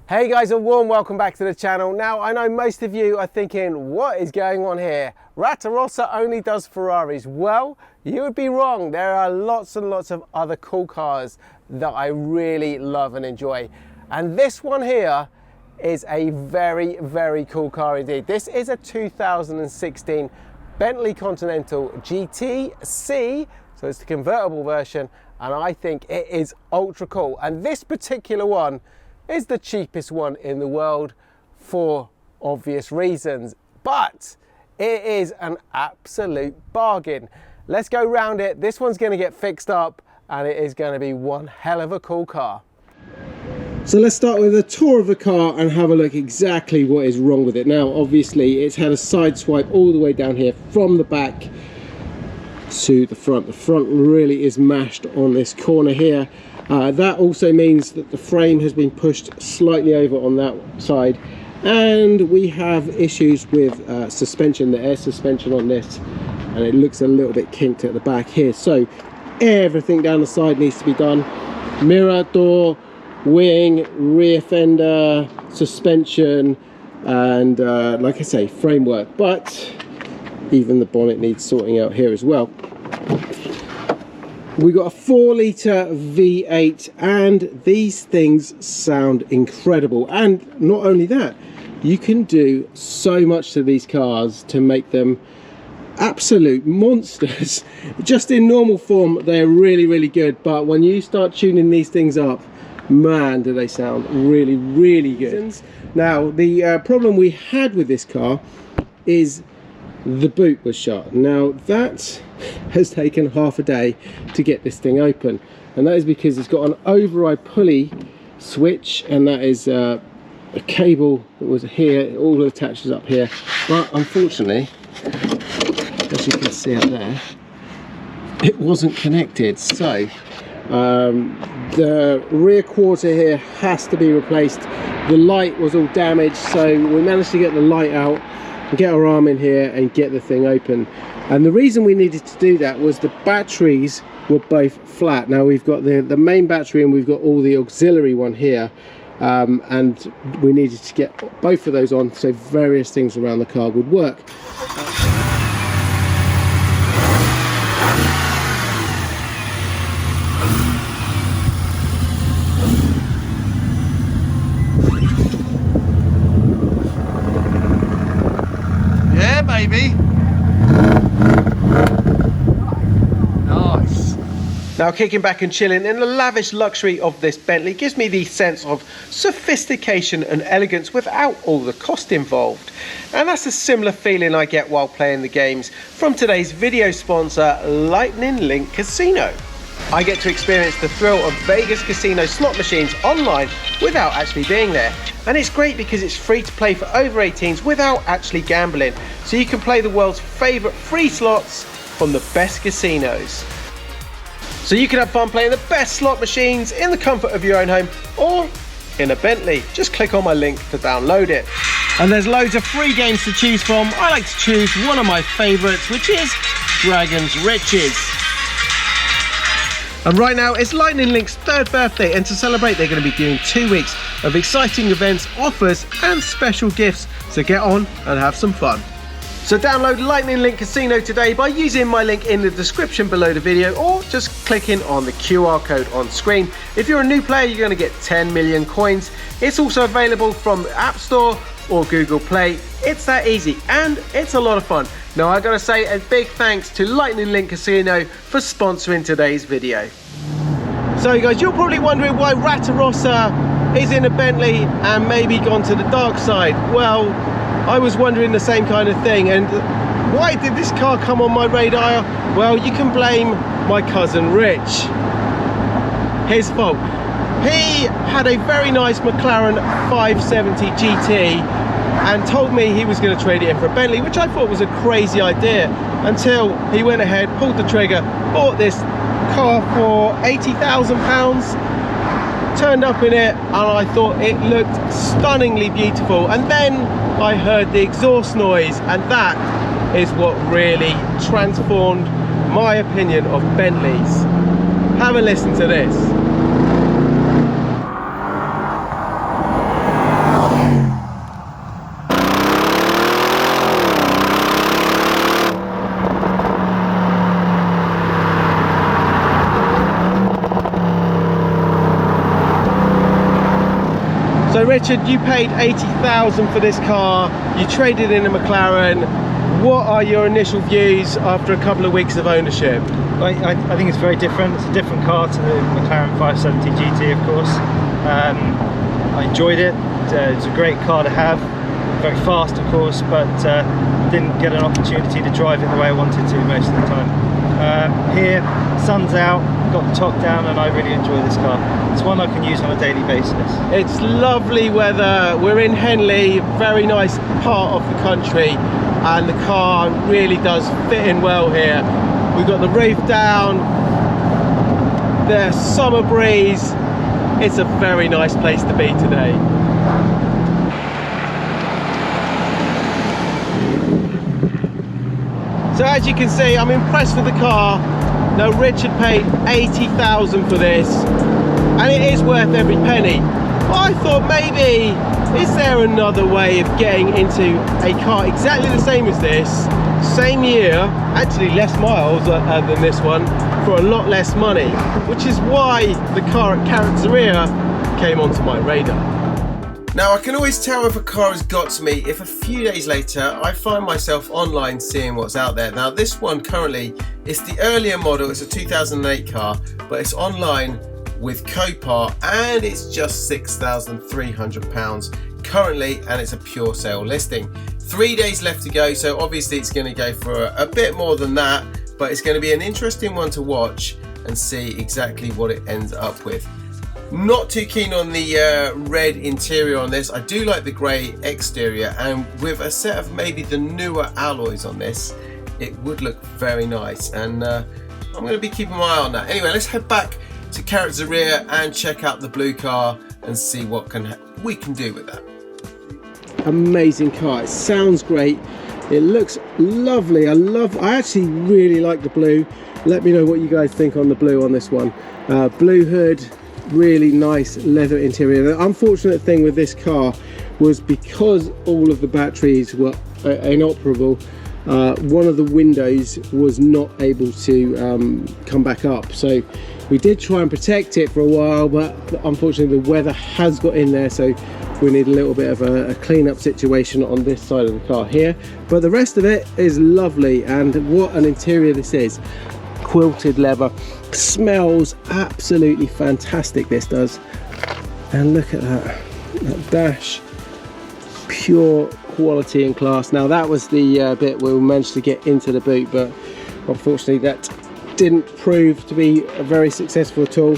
Hey guys, a warm welcome back to the channel. Now, I know most of you are thinking, what is going on here? Ratarossa only does Ferraris. Well, you would be wrong. There are lots and lots of other cool cars that I really love and enjoy. And this one here is a very, very cool car indeed. This is a 2016 Bentley Continental GT-C, so it's the convertible version, and I think it is ultra cool. And this particular one is the cheapest one in the world for obvious reasons, but it is an absolute bargain. Let's go round it. This one's going to get fixed up and it is going to be one hell of a cool car. So let's start with a tour of the car and have a look exactly what is wrong with it. Now obviously it's had a side swipe all the way down here from the back to the front. The front really is mashed on this corner here. That also means that the frame has been pushed slightly over on that side, and we have issues with suspension, the air suspension on this, and it looks a little bit kinked at the back here. So everything down the side needs to be done: mirror, door, wing, rear fender, suspension, and like I say, framework. But even the bonnet needs sorting out here as well. We got a 4-litre V8 and these things sound incredible. And not only that, you can do so much to these cars to make them absolute monsters. Just in normal form, they're really, really good. But when you start tuning these things up, man, do they sound really, really good. Now, the problem we had with this car is the boot was shut. Now that has taken half a day to get this thing open, and that is because it's got an override pulley switch, and that is a cable that was here. It all attaches up here, but unfortunately, as you can see up there, it wasn't connected. So the rear quarter here has to be replaced. The light was all damaged, so we managed to get the light out, get our arm in here and get the thing open. And the reason we needed to do that was the batteries were both flat. Now we've got the main battery and we've got all the auxiliary one here, and we needed to get both of those on so various things around the car would work. Baby. Nice. Now kicking back and chilling in the lavish luxury of this Bentley gives me the sense of sophistication and elegance without all the cost involved. And that's a similar feeling I get while playing the games from today's video sponsor, Lightning Link Casino. I get to experience the thrill of Vegas casino slot machines online without actually being there. And it's great because it's free to play for over 18s without actually gambling. So you can play the world's favourite free slots from the best casinos. So you can have fun playing the best slot machines in the comfort of your own home or in a Bentley. Just click on my link to download it. And there's loads of free games to choose from. I like to choose one of my favourites, which is Dragon's Riches. And right now it's Lightning Link's 3rd birthday, and to celebrate they're going to be doing 2 weeks of exciting events, offers and special gifts. So get on and have some fun. So download Lightning Link Casino today by using my link in the description below the video, or just clicking on the QR code on screen. If you're a new player, you're going to get 10 million coins. It's also available from the App Store or Google Play. It's that easy and it's a lot of fun. Now I gotta say a big thanks to Lightning Link Casino for sponsoring today's video. So guys, you're probably wondering why Ratarossa is in a Bentley and maybe gone to the dark side. Well, I was wondering the same kind of thing. And why did this car come on my radar? Well, you can blame my cousin Rich. His fault. He had a very nice McLaren 570 GT and told me he was going to trade it in for a Bentley, which I thought was a crazy idea, until he went ahead, pulled the trigger, bought this car for £80,000, turned up in it, and I thought it looked stunningly beautiful. And then I heard the exhaust noise, and that is what really transformed my opinion of Bentleys. Have a listen to this. Richard, you paid 80,000 for this car, you traded in a McLaren. What are your initial views after a couple of weeks of ownership? I think it's very different. It's a different car to the McLaren 570 GT, of course. I enjoyed it. It's a great car to have. Very fast, of course, but didn't get an opportunity to drive it the way I wanted to most of the time. Here, sun's out, got the top down, and I really enjoy this car. It's one I can use on a daily basis. It's lovely weather. We're in Henley, very nice part of the country, and the car really does fit in well here. We've got the roof down, the summer breeze. It's a very nice place to be today. So as you can see, I'm impressed with the car. Now Richard paid 80,000 for this, and it is worth every penny. I thought maybe, is there another way of getting into a car exactly the same as this, same year, actually less miles than this one, for a lot less money, which is why the car at Ratarossa came onto my radar. Now I can always tell if a car has got to me if a few days later I find myself online seeing what's out there. Now this one currently, it's the earlier model, it's a 2008 car, but it's online with Copart and it's just £6,300 currently, and it's a pure sale listing. 3 days left to go, so obviously it's going to go for a bit more than that, but it's going to be an interesting one to watch and see exactly what it ends up with. Not too keen on the red interior on this. I do like the grey exterior, and with a set of maybe the newer alloys on this, it would look very nice, and I'm going to be keeping my eye on that. Anyway, let's head back to Ratarossa and check out the blue car and see what we can do with that. Amazing car, it sounds great, it looks lovely. I actually really like the blue. Let me know what you guys think on the blue on this one. Blue hood, really nice leather interior. The unfortunate thing with this car was because all of the batteries were inoperable, one of the windows was not able to come back up, so we did try and protect it for a while, but unfortunately the weather has got in there, so we need a little bit of a clean-up situation on this side of the car here. But the rest of it is lovely, and what an interior this is. Quilted leather, smells absolutely fantastic, this does. And look at that dash, pure quality and class. Now that was the bit where we managed to get into the boot, but unfortunately that didn't prove to be very successful at all.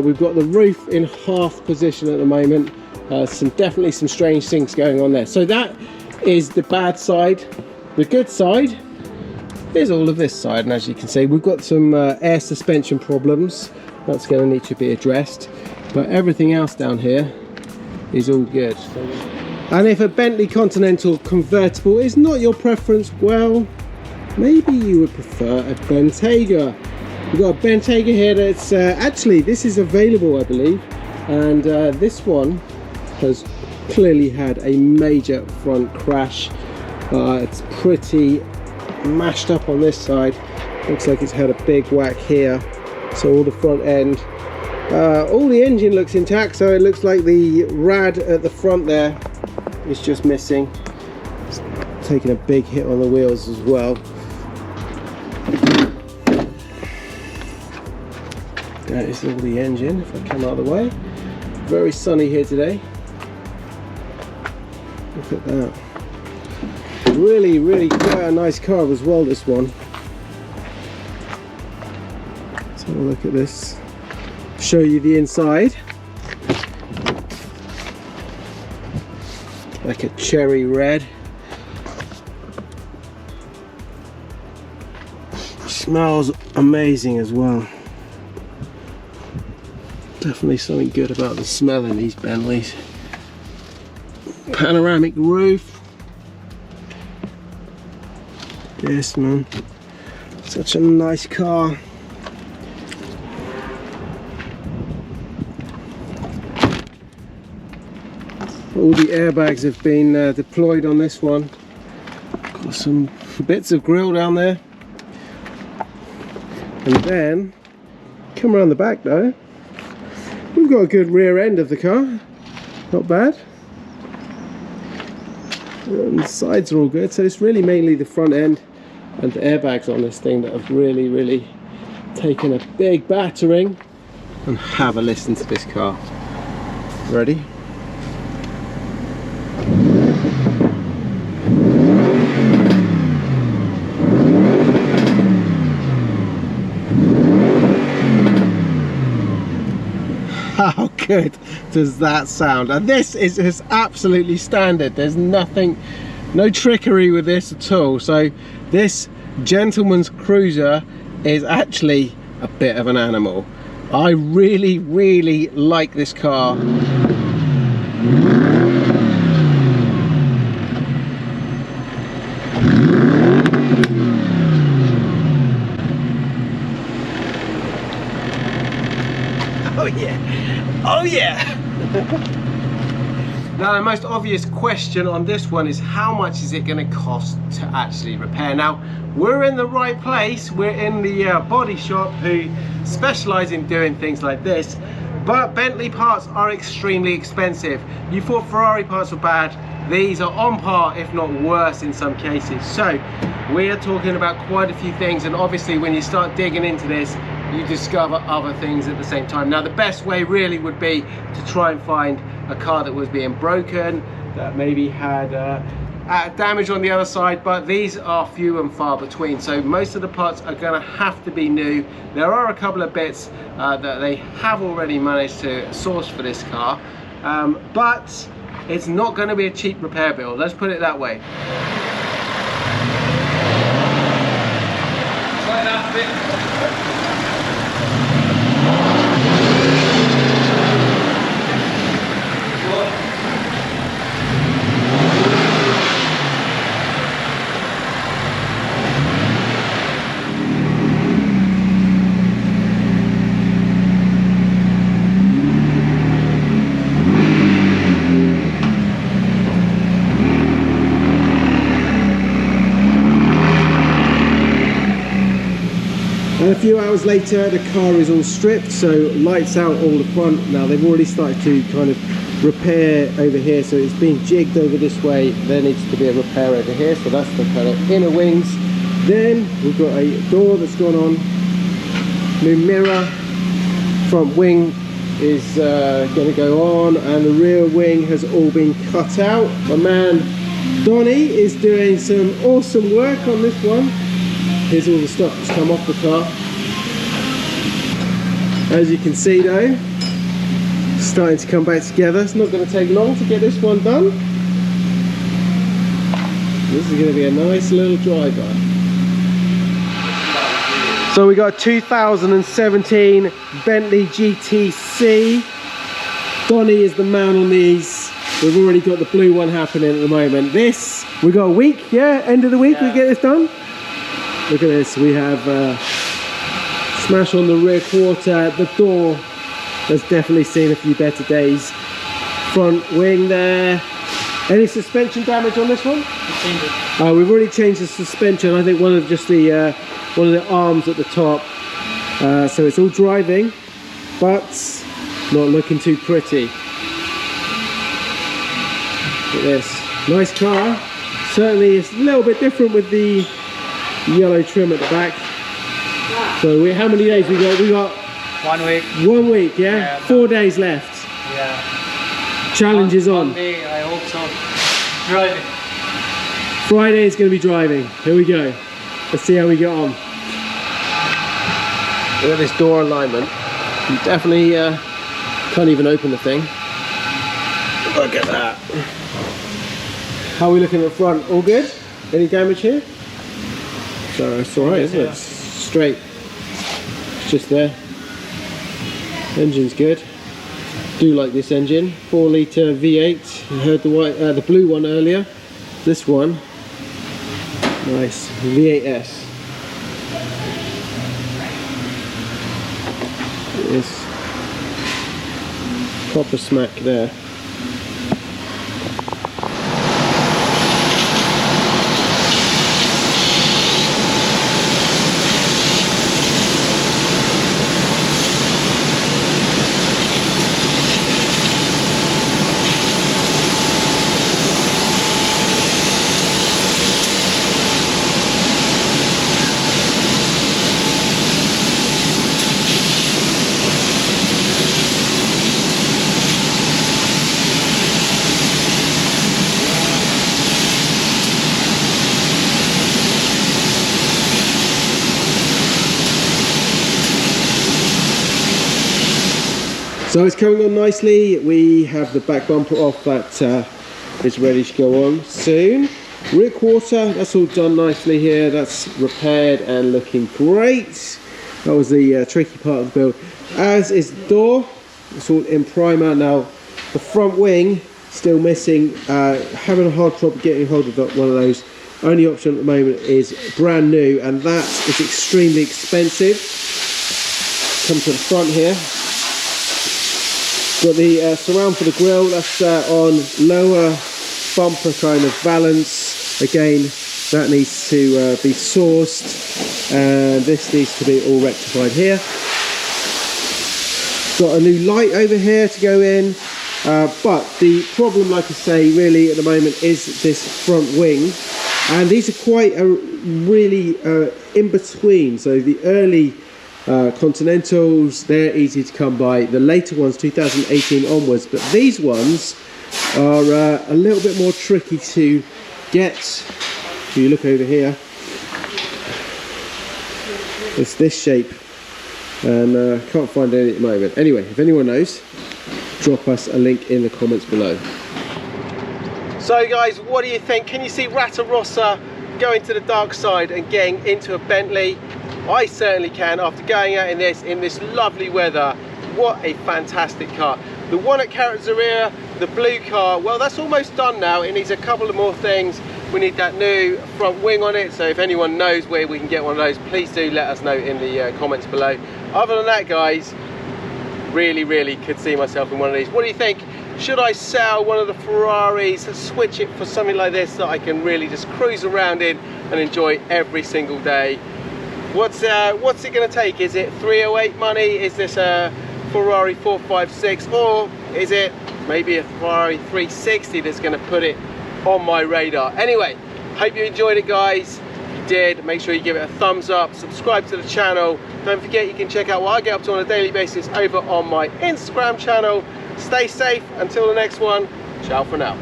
We've got the roof in half position at the moment. Definitely some strange things going on there. So that is the bad side. The good side is all of this side, and as you can see, we've got some air suspension problems. That's going to need to be addressed, but everything else down here is all good. And if a Bentley Continental convertible is not your preference, well, maybe you would prefer a Bentayga. We've got a Bentayga here that's actually, this is available, I believe, and this one has clearly had a major front crash. It's pretty mashed up on this side. Looks like it's had a big whack here, so all the front end, all the engine looks intact, so it looks like the rad at the front there is just missing. It's taking a big hit on the wheels as well. That is all the engine, if I come out of the way. Very sunny here today. Look at that. Really quite a nice car as well, this one. Let's have a look at this. Show you the inside. Like a cherry red. Smells amazing as well. Definitely something good about the smell in these Bentleys. Panoramic roof. Yes, man. Such a nice car. All the airbags have been deployed on this one. Got some bits of grille down there. And then, come around the back though. We've got a good rear end of the car. Not bad. The sides are all good, so it's really mainly the front end and the airbags on this thing that have really taken a big battering. And have a listen to this car. Ready? How good does that sound? And this is just absolutely standard. There's nothing, no trickery with this at all. So this gentleman's cruiser is actually a bit of an animal. I really like this car. Oh yeah, oh yeah. Now the most obvious question on this one is how much is it going to cost to actually repair? Now we're in the right place, we're in the body shop who specialise in doing things like this, but Bentley parts are extremely expensive. You thought Ferrari parts were bad, these are on par if not worse in some cases. So we are talking about quite a few things, and obviously when you start digging into this you discover other things at the same time. Now the best way really would be to try and find a car that was being broken, that maybe had damage on the other side, but these are few and far between, so most of the parts are going to have to be new. There are a couple of bits that they have already managed to source for this car, but it's not going to be a cheap repair bill, let's put it that way. Try that bit. And a few hours later the car is all stripped, so lights out all the front. Now they've already started to kind of repair over here, so it's being jigged over this way. There needs to be a repair over here, so that's the kind of inner wings. Then we've got a door that's gone on, new mirror, front wing is going to go on, and the rear wing has all been cut out. My man Donnie is doing some awesome work on this one. Here's all the stuff that's come off the car. As you can see though, starting to come back together. It's not going to take long to get this one done. This is going to be a nice little driver. So we got a 2017 Bentley GTC. Donnie is the man on these. We've already got the blue one happening at the moment. This, we got a week, yeah? End of the week, we get this done. Look at this, we have smash on the rear quarter. The door has definitely seen a few better days. Front wing there. Any suspension damage on this one? We've already changed the suspension. I think one of the arms at the top. So it's all driving, but not looking too pretty. Look at this, nice car. Certainly it's a little bit different with the yellow trim at the back. So how many days we got? We got 1 week. 1 week, yeah? 4 days left. Yeah. Challenge is on. Monday, I hope so. Driving. Friday is going to be driving. Here we go. Let's see how we get on. Look at this door alignment. You definitely can't even open the thing. Look at that. How are we looking at the front? All good? Any damage here? So it's alright, isn't it? It's straight. It's just there. Engine's good. Do like this engine. 4 litre V8. You heard the blue one earlier. This one, nice V8S. This proper smack there. So it's coming on nicely. We have the back bumper off, that is ready to go on soon. Rear quarter, that's all done nicely here. That's repaired and looking great. That was the tricky part of the build. As is the door, it's all in primer. Now the front wing, still missing. Having a hard trouble getting hold of one of those. Only option at the moment is brand new, and that is extremely expensive. Come to the front here. Got the surround for the grille, that's on lower bumper kind of balance. Again, that needs to be sourced, and this needs to be all rectified here. Got a new light over here to go in, but the problem, like I say, really at the moment is this front wing, and these are quite really in between. So the early Continentals, they're easy to come by. The later ones, 2018 onwards, but these ones are a little bit more tricky to get. If you look over here, it's this shape, and can't find any at the moment. Anyway, if anyone knows, drop us a link in the comments below. So guys, what do you think? Can you see Ratarossa going to the dark side and getting into a Bentley? I certainly can, after going out in this lovely weather. What a fantastic car. The one at Ratarossa, the blue car, well, that's almost done now. It needs a couple of more things. We need that new front wing on it, so if anyone knows where we can get one of those, please do let us know in the comments below. Other than that, guys, really could see myself in one of these. What do you think? Should I sell one of the Ferraris, switch it for something like this that I can really just cruise around in and enjoy every single day? What's it going to take? Is it 308 money? Is this a Ferrari 456, or is it maybe a Ferrari 360 that's going to put it on my radar? Anyway, hope you enjoyed it, guys. If you did, make sure you give it a thumbs up, subscribe to the channel. Don't forget you can check out what I get up to on a daily basis over on my Instagram channel. Stay safe until the next one. Ciao for now.